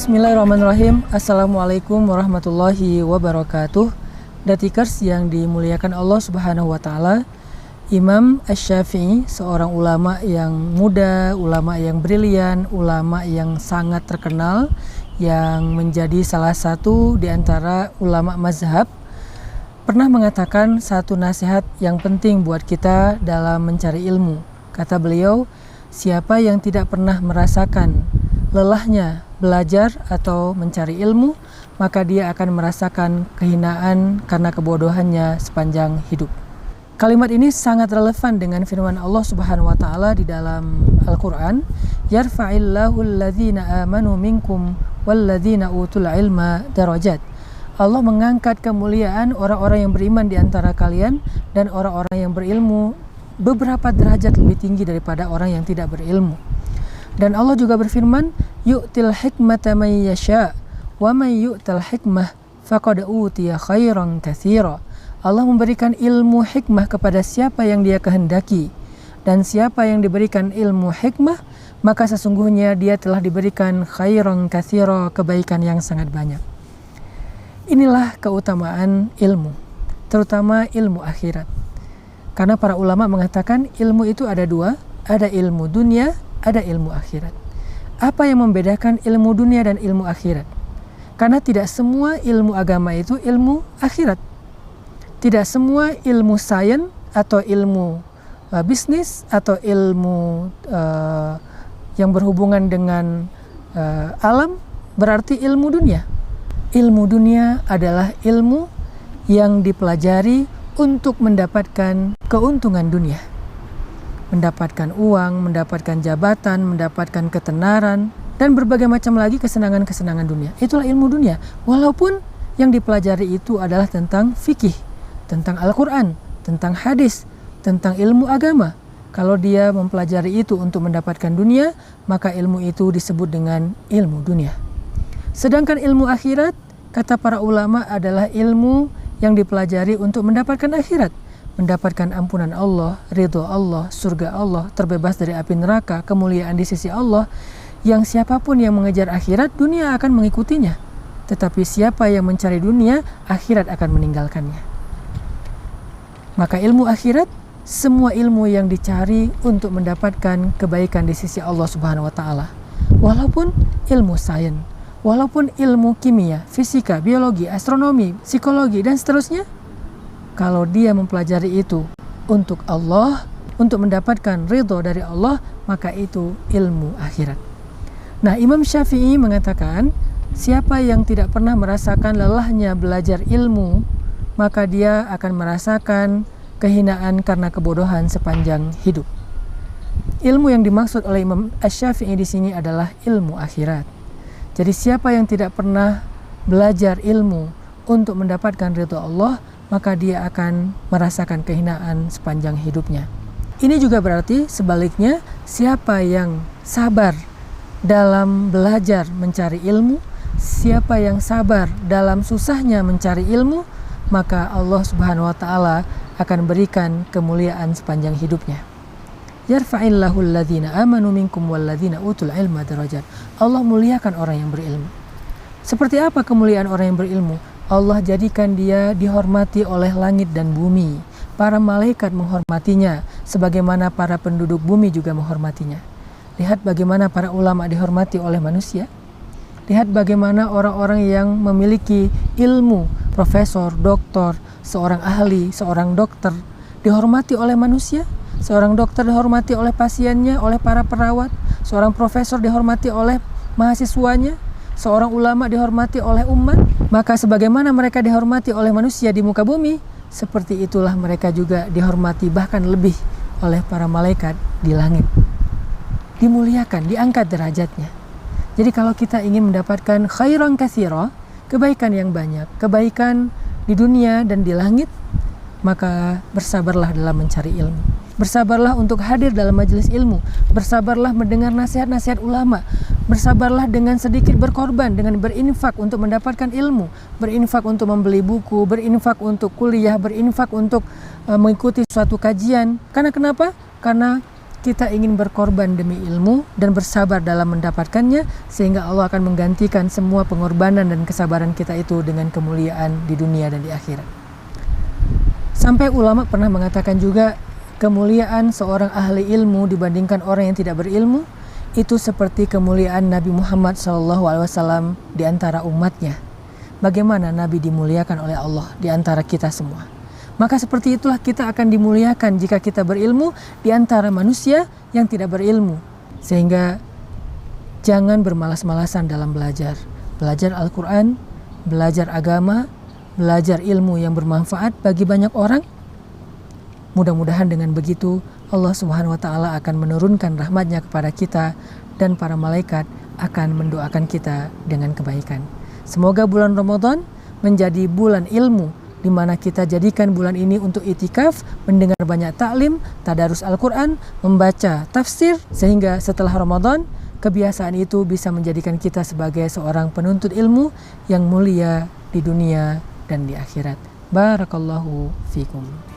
Bismillahirrahmanirrahim. Assalamualaikum warahmatullahi wabarakatuh. Datikers yang dimuliakan Allah Subhanahu wa taala, Imam Asy-Syafi'i, seorang ulama yang muda, ulama yang brilian, ulama yang sangat terkenal, yang menjadi salah satu di antara ulama mazhab, pernah mengatakan satu nasihat yang penting buat kita dalam mencari ilmu. Kata beliau, siapa yang tidak pernah merasakan lelahnya belajar atau mencari ilmu, maka dia akan merasakan kehinaan karena kebodohannya sepanjang hidup. Kalimat ini sangat relevan dengan firman Allah Subhanahu wa taala di dalam Al-Qur'an, yarfa'illahu alladzina amanu minkum walladzina utul ilma darajat. Allah mengangkat kemuliaan orang-orang yang beriman di antara kalian dan orang-orang yang berilmu beberapa derajat lebih tinggi daripada orang yang tidak berilmu. Dan Allah juga berfirman, yu'til hikmata may yasha wa may yu'tal hikmah faqad utiya khairan katsira. Allah memberikan ilmu hikmah kepada siapa yang dia kehendaki, dan siapa yang diberikan ilmu hikmah maka sesungguhnya dia telah diberikan khairan katsira, kebaikan yang sangat banyak. Inilah keutamaan ilmu, terutama ilmu akhirat. Karena para ulama mengatakan ilmu itu ada dua, ada ilmu dunia, ada ilmu akhirat. Apa yang membedakan ilmu dunia dan ilmu akhirat? Karena tidak semua ilmu agama itu ilmu akhirat. Tidak semua ilmu sains atau ilmu bisnis atau ilmu yang berhubungan dengan alam berarti ilmu dunia. Ilmu dunia adalah ilmu yang dipelajari untuk mendapatkan keuntungan dunia. Mendapatkan uang, mendapatkan jabatan, mendapatkan ketenaran, dan berbagai macam lagi kesenangan-kesenangan dunia. Itulah ilmu dunia. Walaupun yang dipelajari itu adalah tentang fikih, tentang Al-Quran, tentang hadis, tentang ilmu agama. Kalau dia mempelajari itu untuk mendapatkan dunia, maka ilmu itu disebut dengan ilmu dunia. Sedangkan ilmu akhirat, kata para ulama, adalah ilmu yang dipelajari untuk mendapatkan akhirat. Mendapatkan ampunan Allah, ridho Allah, surga Allah, terbebas dari api neraka, kemuliaan di sisi Allah. Yang siapapun yang mengejar akhirat, dunia akan mengikutinya. Tetapi siapa yang mencari dunia, akhirat akan meninggalkannya. Maka ilmu akhirat, semua ilmu yang dicari untuk mendapatkan kebaikan di sisi Allah Subhanahu wa taala. Walaupun ilmu sains, walaupun ilmu kimia, fisika, biologi, astronomi, psikologi, dan seterusnya, kalau dia mempelajari itu untuk Allah, untuk mendapatkan ridho dari Allah, maka itu ilmu akhirat. Nah, Imam Syafi'i mengatakan, siapa yang tidak pernah merasakan lelahnya belajar ilmu, maka dia akan merasakan kehinaan karena kebodohan sepanjang hidup. Ilmu yang dimaksud oleh Imam Asy-Syafi'i di sini adalah ilmu akhirat. Jadi siapa yang tidak pernah belajar ilmu untuk mendapatkan ridho Allah, maka dia akan merasakan kehinaan sepanjang hidupnya. Ini juga berarti sebaliknya, siapa yang sabar dalam belajar mencari ilmu, siapa yang sabar dalam susahnya mencari ilmu, maka Allah Subhanahu wa taala akan berikan kemuliaan sepanjang hidupnya. Yarfa'illahu alladzina amanu minkum walladzina utul ilma darajat. Allah muliakan orang yang berilmu. Seperti apa kemuliaan orang yang berilmu? Allah jadikan dia dihormati oleh langit dan bumi. Para malaikat menghormatinya, sebagaimana para penduduk bumi juga menghormatinya. Lihat bagaimana para ulama dihormati oleh manusia. Lihat bagaimana orang-orang yang memiliki ilmu, profesor, doktor, seorang ahli, seorang dokter, dihormati oleh manusia. Seorang dokter dihormati oleh pasiennya, oleh para perawat. Seorang profesor dihormati oleh mahasiswanya. Seorang ulama dihormati oleh umat. Maka sebagaimana mereka dihormati oleh manusia di muka bumi, seperti itulah mereka juga dihormati bahkan lebih oleh para malaikat di langit. Dimuliakan, diangkat derajatnya. Jadi kalau kita ingin mendapatkan khairan katsira, kebaikan yang banyak, kebaikan di dunia dan di langit, maka bersabarlah dalam mencari ilmu. Bersabarlah untuk hadir dalam majelis ilmu. Bersabarlah mendengar nasihat-nasihat ulama. Bersabarlah dengan sedikit berkorban, dengan berinfak untuk mendapatkan ilmu. Berinfak untuk membeli buku, berinfak untuk kuliah, berinfak untuk mengikuti suatu kajian. Karena kenapa? Karena kita ingin berkorban demi ilmu dan bersabar dalam mendapatkannya, sehingga Allah akan menggantikan semua pengorbanan dan kesabaran kita itu dengan kemuliaan di dunia dan di akhirat. Sampai ulama pernah mengatakan juga, kemuliaan seorang ahli ilmu dibandingkan orang yang tidak berilmu itu seperti kemuliaan Nabi Muhammad SAW di antara umatnya. Bagaimana Nabi dimuliakan oleh Allah di antara kita semua. Maka seperti itulah kita akan dimuliakan jika kita berilmu di antara manusia yang tidak berilmu. Sehingga jangan bermalas-malasan dalam belajar. Belajar Al-Quran, belajar agama, belajar ilmu yang bermanfaat bagi banyak orang. Mudah-mudahan dengan begitu Allah Subhanahu wa Ta'ala akan menurunkan rahmatnya kepada kita dan para malaikat akan mendoakan kita dengan kebaikan. Semoga bulan Ramadan menjadi bulan ilmu, di mana kita jadikan bulan ini untuk itikaf, mendengar banyak taklim, tadarus Al-Quran, membaca tafsir, sehingga setelah Ramadan kebiasaan itu bisa menjadikan kita sebagai seorang penuntut ilmu yang mulia di dunia dan di akhirat. Barakallahu fikum.